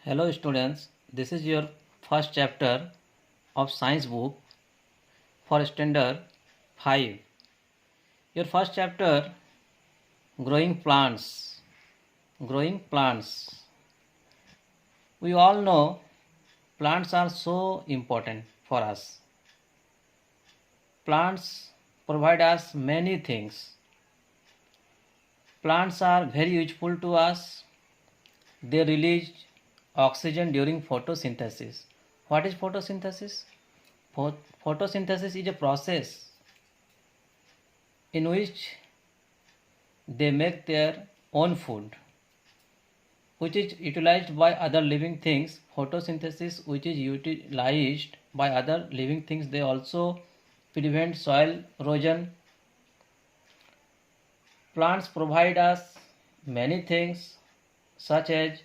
Hello students, this is your first chapter of science book for standard 5. Your first chapter, growing plants. Growing plants. We all know plants are so important for us. Plants provide us many things. Plants are very useful to us. They release oxygen during photosynthesis. What is photosynthesis? Photosynthesis is a process in which they make their own food, which is utilized by other living things. Photosynthesis, which is utilized by other living things, they also prevent soil erosion. Plants provide us many things such as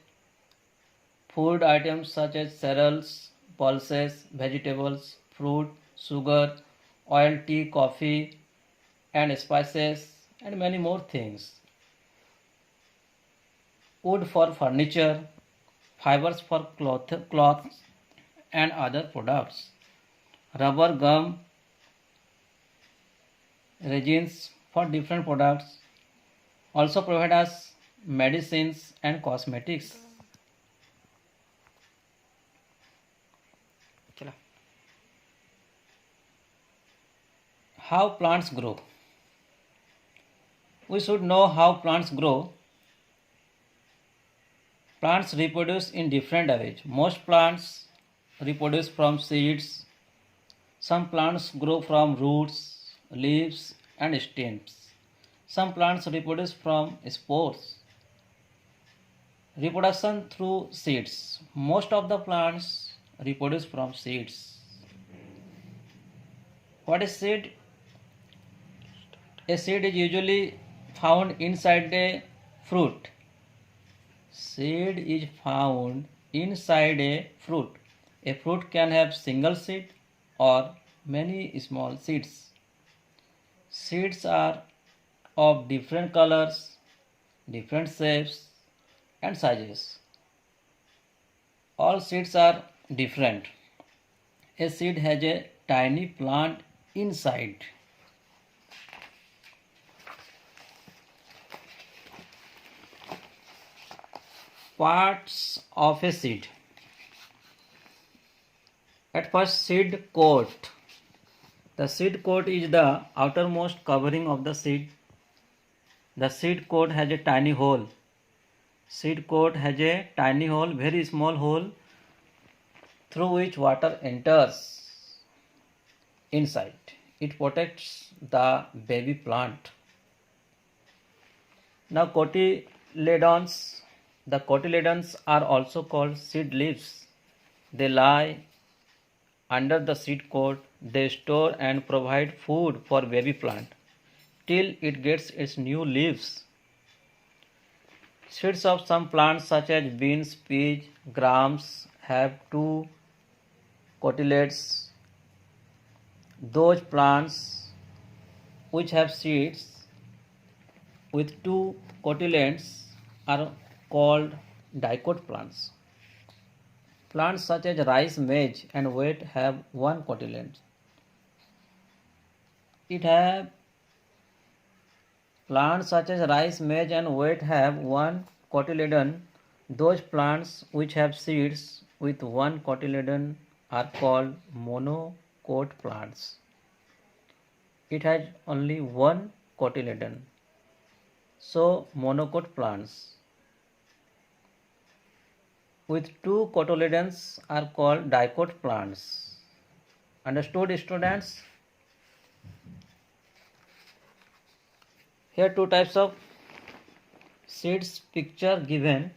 food items such as cereals, pulses, vegetables, fruit, sugar, oil, tea, coffee, and spices, and many more things. Wood for furniture, fibers for cloths and other products, rubber, gum, resins for different products, also provide us medicines and cosmetics. How plants grow? We should know how plants grow. Plants reproduce in different ways. Most plants reproduce from seeds. Some plants grow from roots, leaves, and stems. Some plants reproduce from spores. Reproduction through seeds. Most of the plants reproduce from seeds. What is seed? A seed is usually found inside a fruit. Seed is found inside a fruit. A fruit can have single seed or many small seeds. Seeds are of different colors, different shapes and sizes. All seeds are different. A seed has a tiny plant inside. Parts of a seed. At first, seed coat. The seed coat is the outermost covering of the seed. The seed coat has a tiny hole. Seed coat has a tiny hole, very small hole, through which water enters inside. It protects the baby plant. Now cotyledons. The cotyledons are also called seed leaves. They lie under the seed coat. They store and provide food for baby plant till it gets its new leaves. Seeds of some plants such as beans, peas, grams have two cotyledons. Those plants which have seeds with two cotyledons are called dicot plants. Plants such as rice, maize and wheat have one cotyledon. Plants such as rice, maize and wheat have one cotyledon. Those plants which have seeds with one cotyledon are called monocot plants. It has only one cotyledon. So monocot plants with two cotyledons are called dicot plants. Understood, students? Here two types of seeds picture given,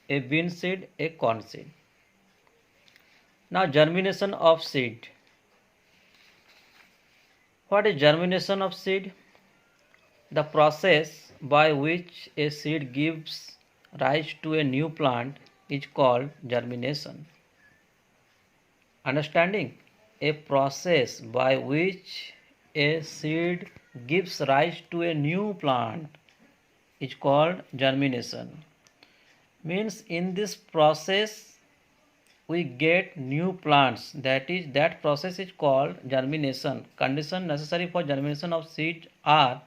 a bean seed, a corn seed. Now germination of seed. What is germination of seed? The process by which a seed gives rise to a new plant is called germination. Understanding? A process by which a seed gives rise to a new plant is called germination. Means in this process we get new plants. That process is called germination. Conditions necessary for germination of seeds are: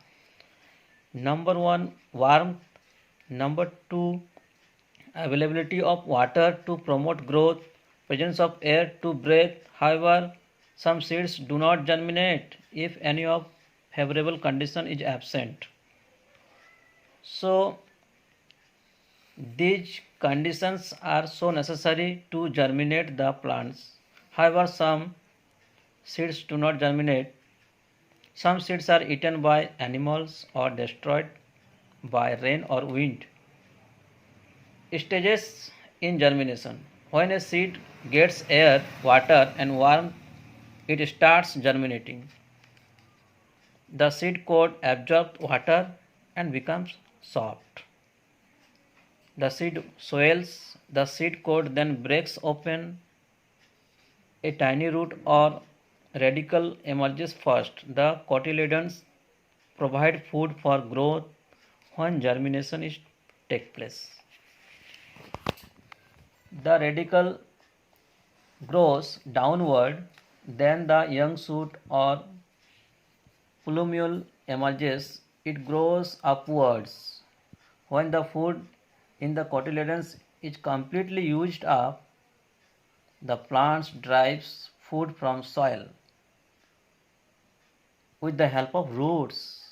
number 1, warmth; number 2, availability of water to promote growth; presence of air to breathe. However, some seeds do not germinate if any of favorable condition is absent. So these conditions are so necessary to germinate the plants. However, some seeds do not germinate. Some seeds are eaten by animals or destroyed by rain or wind. Stages in germination. When a seed gets air, water and warmth, it starts germinating. The seed coat absorbs water and becomes soft. The seed swells. The seed coat then breaks open. A tiny root or radicle emerges first. The cotyledons provide food for growth when germination is take place. The radicle grows downward, then the young shoot or plumule emerges. It grows upwards. When the food in the cotyledons is completely used up, the plant derives food from soil with the help of roots.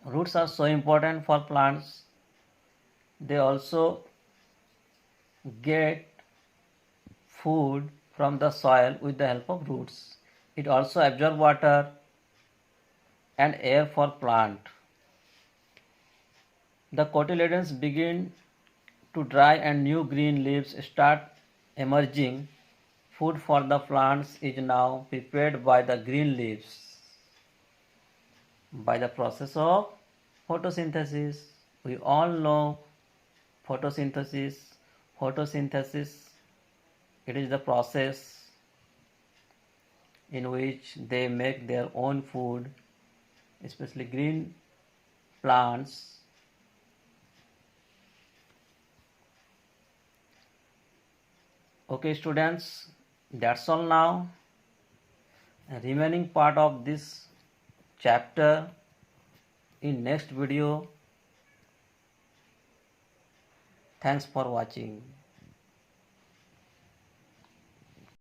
Roots are so important for plants. They also get food from the soil with the help of roots. It also absorbs water and air for plant. The cotyledons begin to dry and new green leaves start emerging. Food for the plants is now prepared by the green leaves. By the process of photosynthesis. We all know photosynthesis. Photosynthesis, it is the process in which they make their own food, especially green plants. Okay students, that's all now. Remaining part of this chapter in next video. Thanks for watching.